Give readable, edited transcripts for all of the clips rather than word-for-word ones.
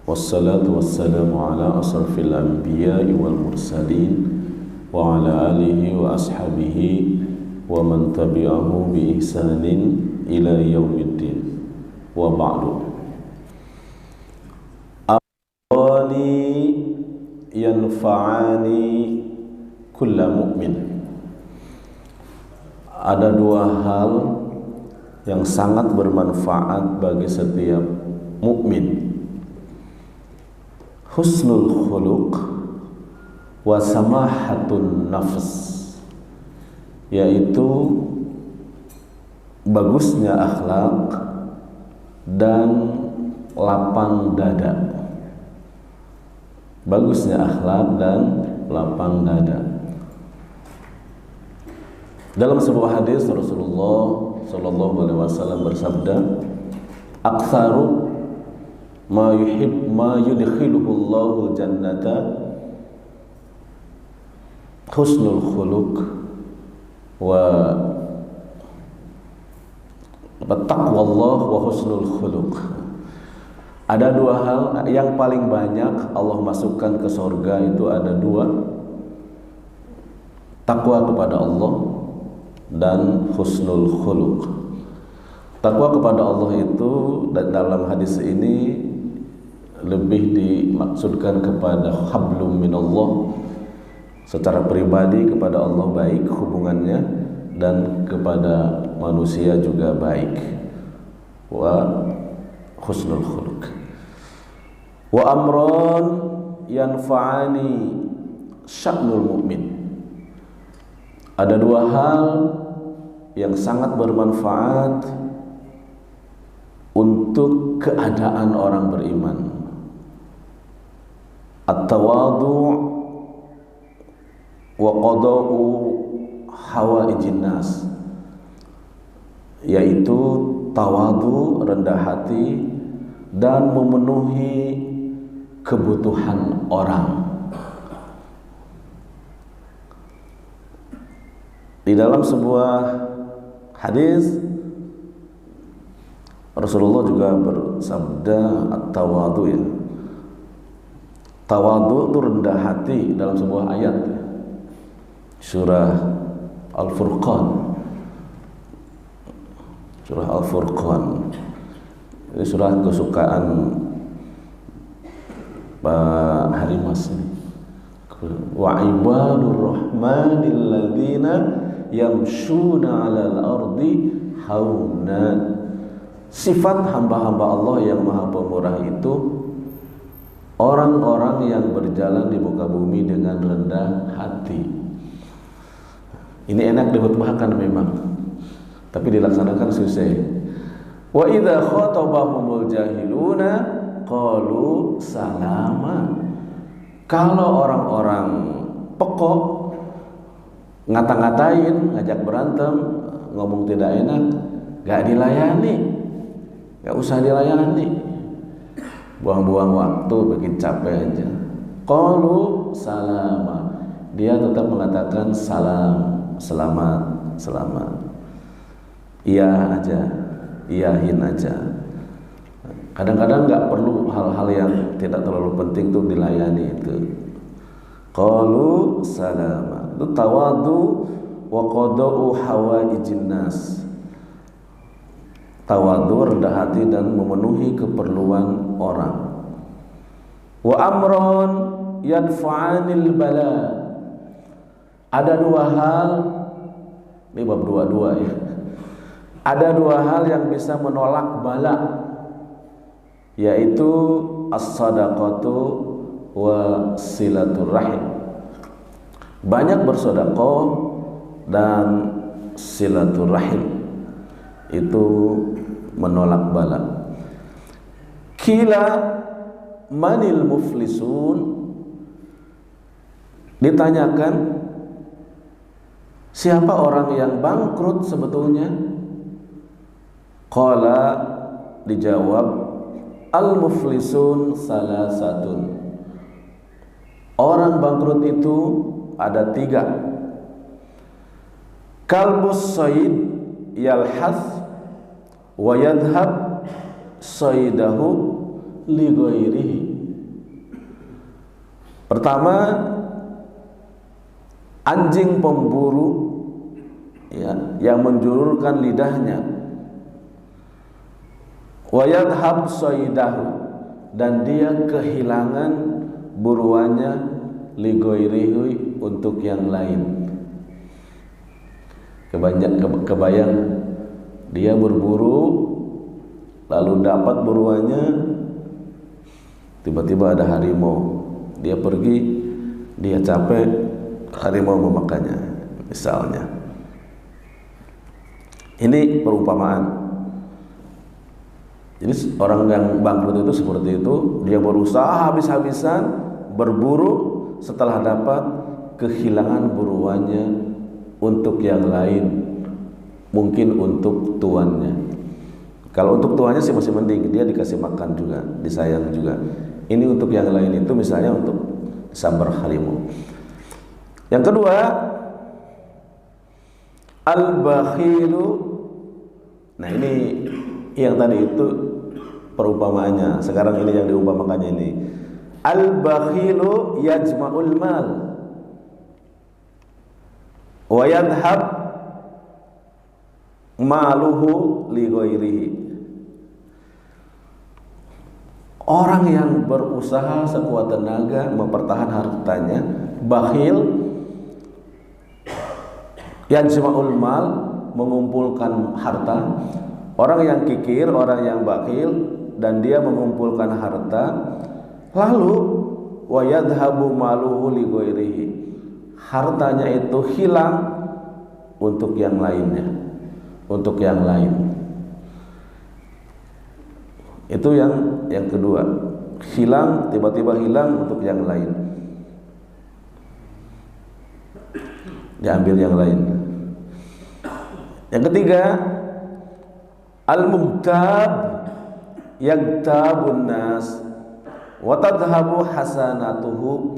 Wassalatu wassalamu ala asrafil anbiya'i wal mursalin wa ala alihi wa ashabihi wa man tabi'ahu bi ihsanin ila yaumiddin wa ba'du. Amrani yanfa'ani kulla mu'min. Ada dua hal yang sangat bermanfaat bagi setiap mukmin: husnul khuluq wa samahatun nafs, yaitu bagusnya akhlak dan lapang dada. Bagusnya akhlak dan lapang dada. Dalam sebuah hadis Rasulullah sallallahu alaihi wasallam bersabda, "Aktsaru ma yudkhiluhu Allahu jannata husnul khuluq wa taqwallah wa husnul khuluq." Ada dua hal yang paling banyak Allah masukkan ke surga, itu ada dua: takwa kepada Allah dan husnul khuluq. Takwa kepada Allah itu dalam hadis ini lebih dimaksudkan kepada hablum minallah, secara pribadi kepada Allah baik hubungannya, dan kepada manusia juga baik. Wa husnul khuluq. Wa amran yanfa'ani sya'nul mu'min. Ada dua hal yang sangat bermanfaat untuk keadaan orang beriman: at-tawadhu' wa qada'u hawaijin nas, yaitu tawadhu, rendah hati, dan memenuhi kebutuhan orang. Di dalam sebuah hadis Rasulullah juga bersabda at-tawadhu, ya. Tawadhu itu rendah hati, dalam sebuah ayat surah Al-Furqan. Surah Al-Furqan ini surah kesukaan Pak Harimas ini. Wa ibadur rahmanil ladzina yamshuna 'alal ardi hauna. Sifat hamba-hamba Allah yang maha pemurah itu orang-orang yang berjalan di muka bumi dengan rendah hati. Ini enak dihutbahkan memang, tapi dilaksanakan susah. Wa idza khatabahumul jahiluna qalu salama. Kalau orang-orang pekok ngata-ngatain, ngajak berantem, ngomong tidak enak, gak dilayani, gak usah dilayani, buang-buang waktu, bikin capek aja. Qalu salama, dia tetap mengatakan salam, selamat, selamat. Iya aja, iyahin aja. Kadang-kadang nggak perlu hal-hal yang tidak terlalu penting tuh dilayani itu. Qalu salama, itu tawadhu wa qada'u hawaijin nas. Tawadhu, rendah hati, dan memenuhi keperluan orang. Wa amron yadfa'anil bala. Ada dua hal, ini bab dua-dua ya. Ada dua hal yang bisa menolak bala, yaitu as-sadaqatu wa silaturrahim. Banyak bersedekah dan silaturrahim itu menolak bala. Kila manil muflisun, ditanyakan siapa orang yang bangkrut sebetulnya? Qala, dijawab, al-muflisun salasatun. Orang bangkrut itu ada tiga. Kalbus sayyid yalhath wa yadhhab saydahu li ghairihi. Pertama, anjing pemburu ya, yang menjulurkan lidahnya, wa yadhhab saydahu, dan dia kehilangan buruannya li ghairihi, untuk yang lain. Kebayang dia berburu lalu dapat buruannya, tiba-tiba ada harimau, dia pergi, dia capek, harimau memakannya misalnya. Ini perumpamaan. Jadi orang yang bangkrut itu seperti itu, dia berusaha habis-habisan berburu, setelah dapat kehilangan buruannya untuk yang lain, mungkin untuk tuannya. Kalau untuk tuannya sih masih mending, dia dikasih makan juga, disayang juga. Ini untuk yang lain itu misalnya untuk sambar harimau. Yang kedua, al-bakhilu. Nah ini yang tadi itu perumpamaannya, sekarang ini yang diumpamakannya ini. Al-bakhilu yajma'ul mal wa yadhhab maluhu li ghairihi. Orang yang berusaha sekuat tenaga mempertahankan hartanya, bakhil, yajma'ul mal, mengumpulkan harta. Orang yang kikir, orang yang bakhil, dan dia mengumpulkan harta, lalu wa yadhhabu maluhu li ghairihi, hartanya itu hilang untuk yang lainnya, untuk yang lain. Itu yang kedua, hilang, tiba-tiba hilang untuk yang lain, diambil yang lain. Yang ketiga, al-mugtab yagtabun nas wa tadhhabu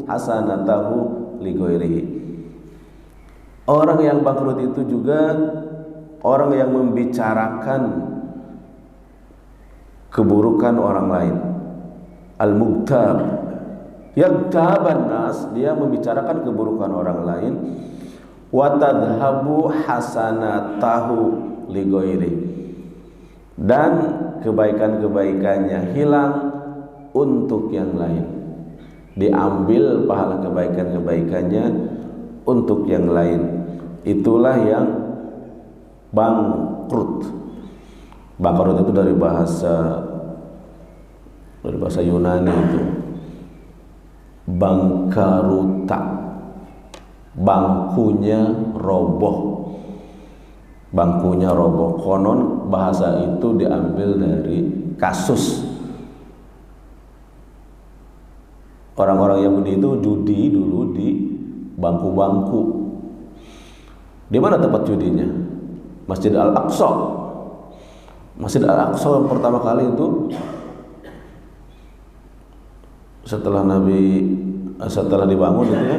hasanatahu li ghairihi. Orang yang bangkrut itu juga orang yang membicarakan keburukan orang lain. Al-mugtab yagtaban nas, dia membicarakan keburukan orang lain. Wa tadhhabu hasanatahu li ghairihi, dan kebaikan-kebaikannya hilang untuk yang lain, diambil pahala kebaikan-kebaikannya untuk yang lain. Itulah yang bangkrut. Bangkrut itu dari bahasa Yunani itu bangkaruta, bangkunya roboh, bangkunya roboh. Konon bahasa itu diambil dari kasus orang-orang Yahudi itu judi dulu di bangku-bangku. Di mana tempat judinya? Masjid Al-Aqsa. Masjid Al-Aqsa yang pertama kali itu setelah dibangun itu ya,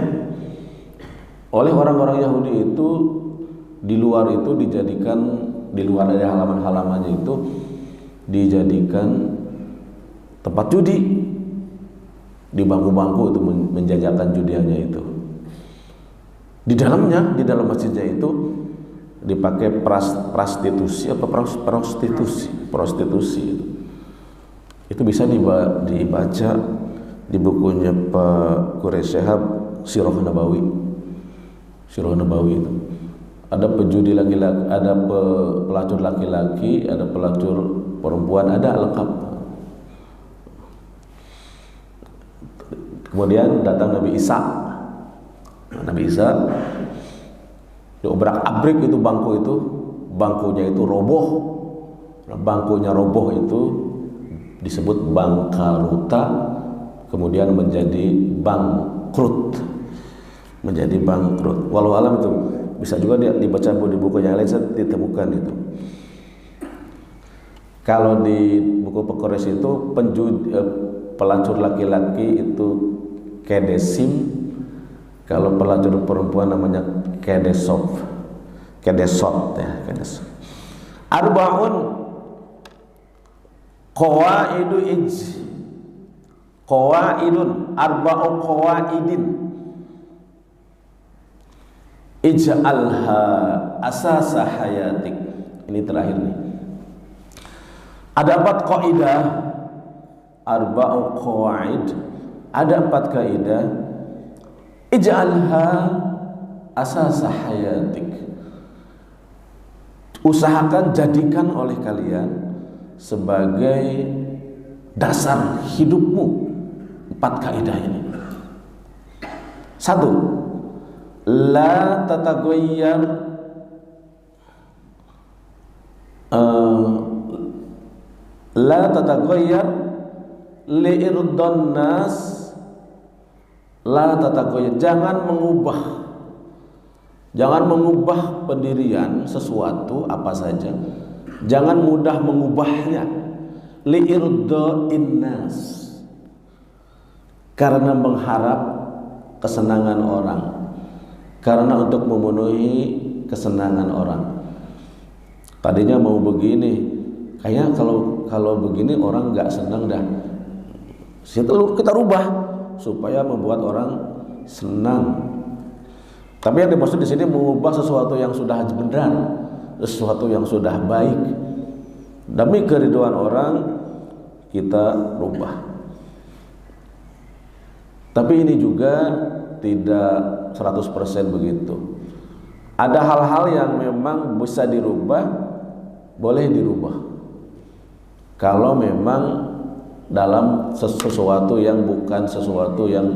oleh orang-orang Yahudi itu, di luar itu dijadikan, di luar dari halaman-halamannya itu dijadikan tempat judi. Di bangku-bangku itu menjajakan judiannya itu. Di dalamnya, di dalam masjidnya itu dipakai prostitusi itu bisa dibaca di bukunya Pak Quraish Shihab, Sirah Nabawi itu. Ada pejudi laki-laki, ada pelacur laki-laki, ada pelacur perempuan, ada lengkap. Kemudian datang Nabi Isa diobrak-abrik itu bangkunya itu roboh. Bangkunya roboh itu disebut bangkaruta, kemudian menjadi bangkrut. Walau alam itu bisa juga dibaca di buku yang lain, saya ditemukan itu. Kalau di buku Pekores itu pelacur laki-laki itu kedesim, kalau pelacur perempuan namanya kedesot ya, kedesot. Arba'un qawaidu Qawaidun, arba'u qawaidin. Ij'alha asasa hayatik. Ini terakhir nih. Ada 4 kaidah, arba'u qawaid. Ada 4 kaidah. Ij'alha asasa hayatik. Usahakan jadikan oleh kalian sebagai dasar hidupmu 4 kaidah ini. 1. La tataghayyar la tataghayyar li'irdan nas. La tataghayyar, jangan mengubah pendirian sesuatu apa saja. Jangan mudah mengubahnya. Li'irdain nas, karena mengharap kesenangan orang, karena untuk memenuhi kesenangan orang. Tadinya mau begini, kayaknya kalau begini orang nggak senang dah. Kita rubah supaya membuat orang senang. Tapi yang dimaksud di sini mengubah sesuatu yang sudah benar, sesuatu yang sudah baik. Demi keriduan orang kita rubah. Tapi ini juga tidak 100% begitu. Ada hal-hal yang memang bisa dirubah, boleh dirubah. Kalau memang dalam sesuatu yang bukan sesuatu yang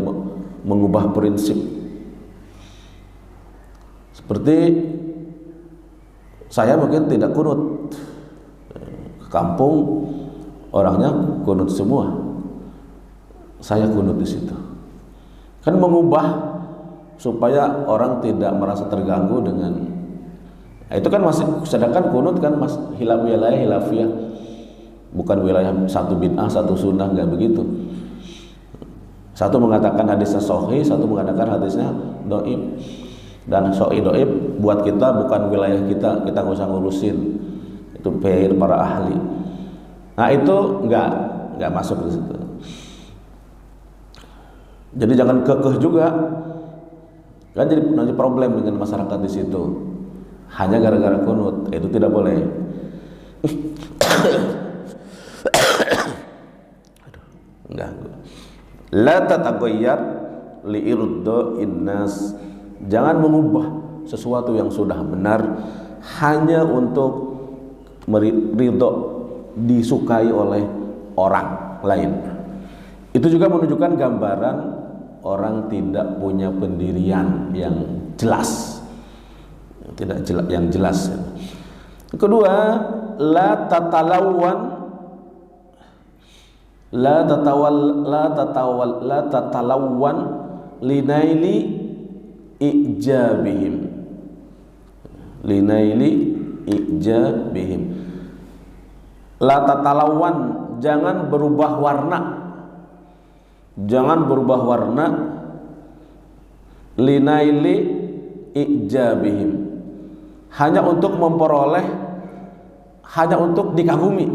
mengubah prinsip. Seperti saya mungkin tidak kunut. Ke kampung orangnya kunut semua. Saya kunut di situ. Kan mengubah supaya orang tidak merasa terganggu dengan itu kan masih, sedangkan kunut kan wilayah hilafiyah, bukan wilayah satu bid'ah satu sunnah, nggak begitu. Satu mengatakan hadisnya sahih, satu mengatakan hadisnya dhaif. Dan sahih dhaif buat kita bukan wilayah kita nggak usah ngurusin, itu PR para ahli. Nah itu nggak masuk di situ. Jadi jangan kekeh juga, kan jadi nanti problem dengan masyarakat di situ. Hanya gara-gara kunut, itu tidak boleh. Enggak. La tataghayyar li'irdain nas. Jangan mengubah sesuatu yang sudah benar hanya untuk ridho, disukai oleh orang lain. Itu juga menunjukkan gambaran orang tidak punya pendirian yang jelas, yang jelas. Kedua, la tatalawwan linaili ijabihim. La tatalawwan, jangan berubah warna. Jangan berubah warna linaili ijabihim, hanya untuk memperoleh, hanya untuk dikagumi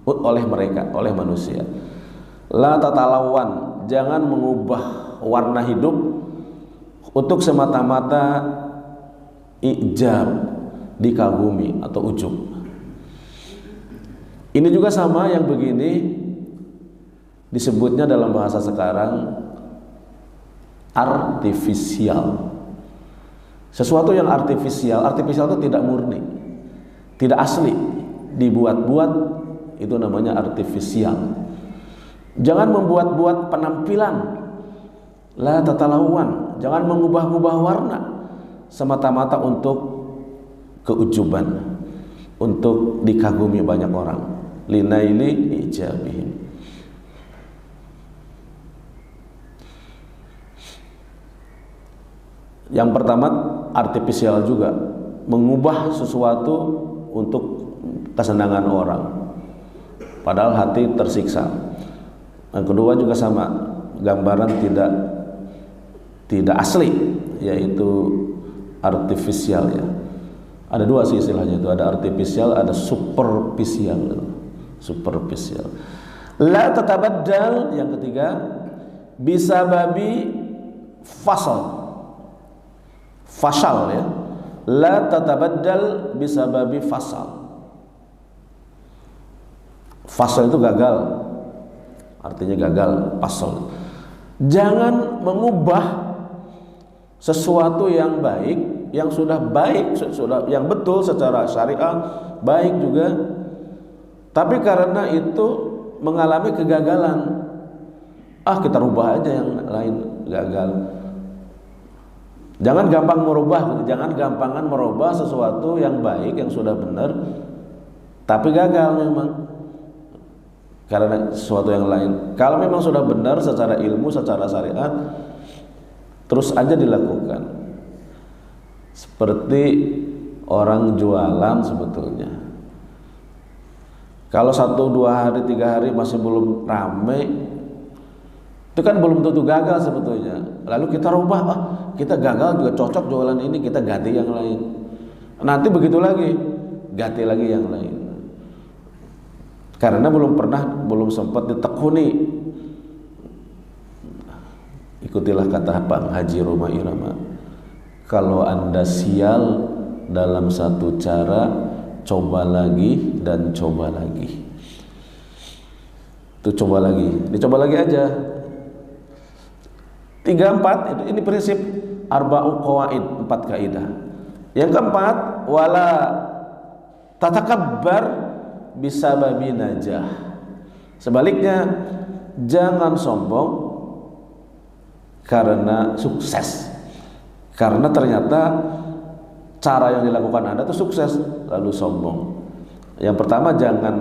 oleh mereka, oleh manusia. La tatalawwan, jangan mengubah warna hidup untuk semata-mata ijab, dikagumi atau ujub. Ini juga sama yang begini disebutnya dalam bahasa sekarang artifisial. Sesuatu yang artifisial itu tidak murni, tidak asli, dibuat-buat, itu namanya artifisial. Jangan membuat-buat penampilan. La tatalawwan, jangan mengubah-ubah warna semata-mata untuk keujuban, untuk dikagumi banyak orang. Linaili ijabihim. Yang pertama artifisial juga, mengubah sesuatu untuk kesenangan orang, padahal hati tersiksa. Yang kedua juga sama, gambaran tidak asli, yaitu artifisial ya. Ada dua sih istilahnya itu, ada artifisial, ada superficial. La tatabaddal, yang ketiga, bisababi fasal. Fasal ya. La tatabaddal bisababi fasal. Fasal itu gagal. Artinya gagal, fasal. Jangan mengubah sesuatu yang baik, yang sudah baik, sudah yang betul secara syariah, baik juga, tapi karena itu mengalami kegagalan, kita rubah aja yang lain, gagal. Jangan gampang merubah, jangan gampangan merubah sesuatu yang baik, yang sudah benar, tapi gagal memang karena sesuatu yang lain. Kalau memang sudah benar secara ilmu, secara syariat, terus aja dilakukan. Seperti orang jualan sebetulnya. Kalau 1, 2 hari, 3 hari masih belum ramai, itu kan belum tentu gagal sebetulnya. Lalu kita rubah, kita gagal juga cocok jualan ini, kita ganti yang lain. Nanti begitu lagi, ganti lagi yang lain. Karena belum sempat ditekuni. Ikutilah kata Pak Haji Roma Irama. Kalau Anda sial dalam satu cara, coba lagi dan coba lagi. Itu coba lagi, dicoba lagi aja. 3, 4, ini prinsip arba'u qawaid, 4 kaidah. Yang keempat, wala tatakabbar bisababi najah. Sebaliknya, jangan sombong karena sukses. Karena ternyata cara yang dilakukan Anda itu sukses, lalu sombong. Yang pertama, jangan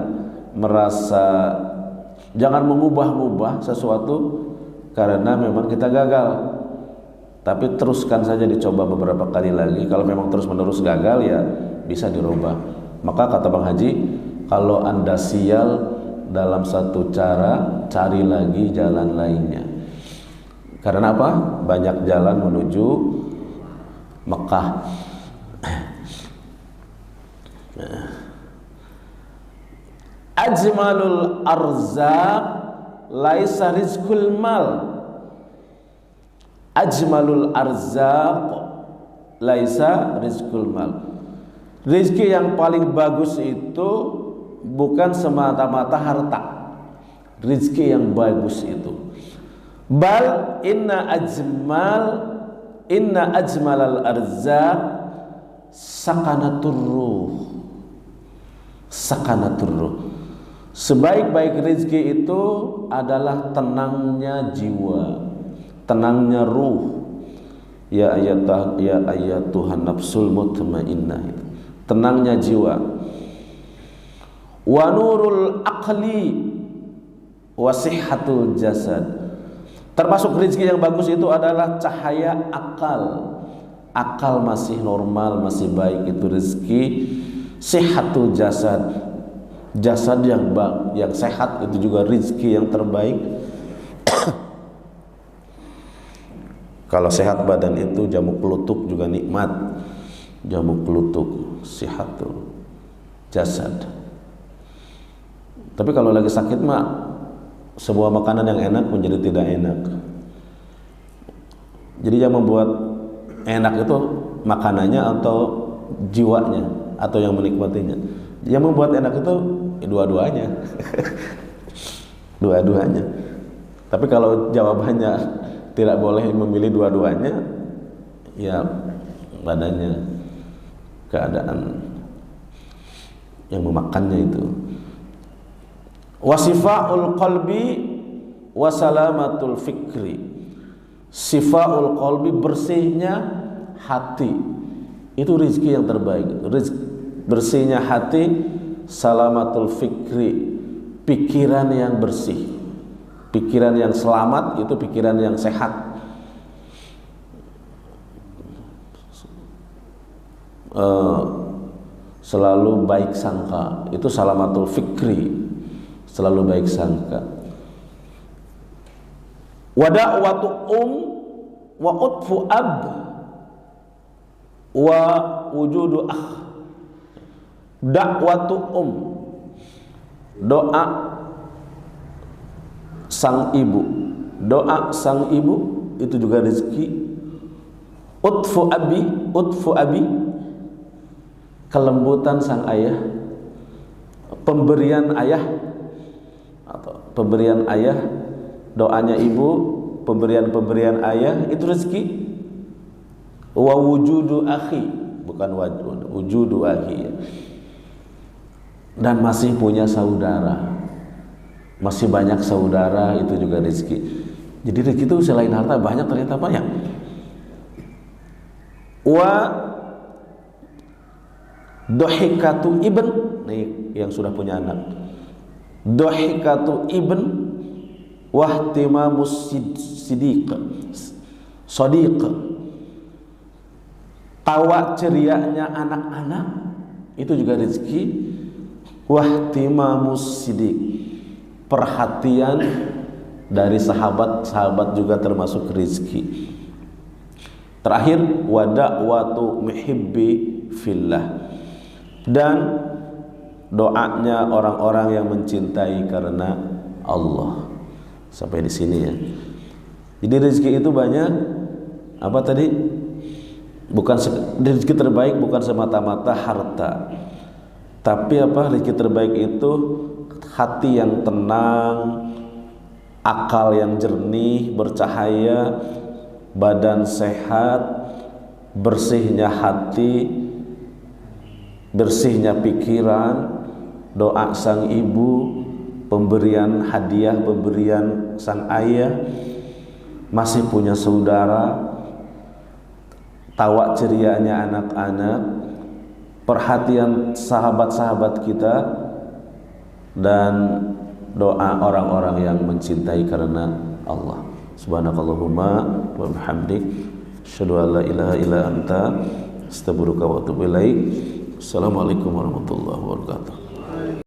mengubah-ubah sesuatu karena memang kita gagal. Tapi teruskan saja, dicoba beberapa kali lagi. Kalau memang terus-menerus gagal, ya bisa dirubah. Maka kata Bang Haji, kalau Anda sial dalam satu cara, cari lagi jalan lainnya. Karena apa? Banyak jalan menuju Mekah. Ajmalul arzaq laisa rizqul mal. Ajmalul arzaq laisa rizqul mal. Rizki yang paling bagus itu bukan semata-mata harta. Rizki yang bagus itu, bal inna ajmalal arzaq sakanatur ruh. Sakanatur ruh. Sebaik-baik rezeki itu adalah tenangnya jiwa, tenangnya ruh. Ya ayatuhan nafsul mutmainnah. Tenangnya jiwa. Wa nurul aqli wa sihhatul jasad. Termasuk rezeki yang bagus itu adalah cahaya akal. Akal masih normal, masih baik, itu rezeki. Sihhatul jasad, jasad yang sehat, itu juga rezeki yang terbaik. Kalau sehat badan itu jamu kelutuk juga nikmat. Jamu kelutuk, sihatul jasad. Tapi kalau lagi sakit mah sebuah makanan yang enak menjadi tidak enak. Jadi yang membuat enak itu makanannya atau jiwanya atau yang menikmatinya. Yang membuat enak itu dua-duanya. Dua-duanya. Tapi kalau jawabannya tidak boleh memilih dua-duanya, ya badannya, keadaan yang memakannya itu. Wasifaul qalbi wasalamatul fikri. Sifaul qalbi, bersihnya hati, itu rezeki yang terbaik. Bersihnya hati, salamatul fikri, pikiran yang bersih, pikiran yang selamat, itu pikiran yang sehat. Selalu baik sangka, itu salamatul fikri, selalu baik sangka. Wa da'watu wa utfu ab wa wujudu dakwatu doa sang ibu, doa sang ibu itu juga rezeki. Utfu abi, kelembutan sang ayah, pemberian ayah atau pemberian ayah, doanya ibu, pemberian ayah itu rezeki. Wa wujudu akhi, bukan wujudu akhi, dan masih punya saudara, masih banyak saudara, itu juga rezeki. Jadi rezeki itu selain harta banyak, ternyata banyak. Wa dohikatu ibn, nih yang sudah punya anak, dohikatu ibn wahtimamus sadiq, tawa cerianya anak-anak itu juga rezeki. Wahtimamus sidiq, perhatian dari sahabat juga termasuk rezeki. Terakhir, wada'watu muhibbi fillah, dan doanya orang-orang yang mencintai karena Allah. Sampai di sini ya. Jadi rezeki itu banyak. Apa tadi? Bukan rezeki terbaik bukan semata-mata harta. Tapi apa? Rezeki terbaik itu hati yang tenang, akal yang jernih, bercahaya, badan sehat, bersihnya hati, bersihnya pikiran, doa sang ibu, pemberian hadiah, pemberian sang ayah, masih punya saudara, tawa cerianya anak-anak, perhatian sahabat-sahabat kita, dan doa orang-orang yang mencintai karena Allah. Subhanakallahumma wa bihamdik, asyhadu an la ilaha illa anta, astaghfiruka wa atubu ilaik. Assalamualaikum warahmatullahi wabarakatuh.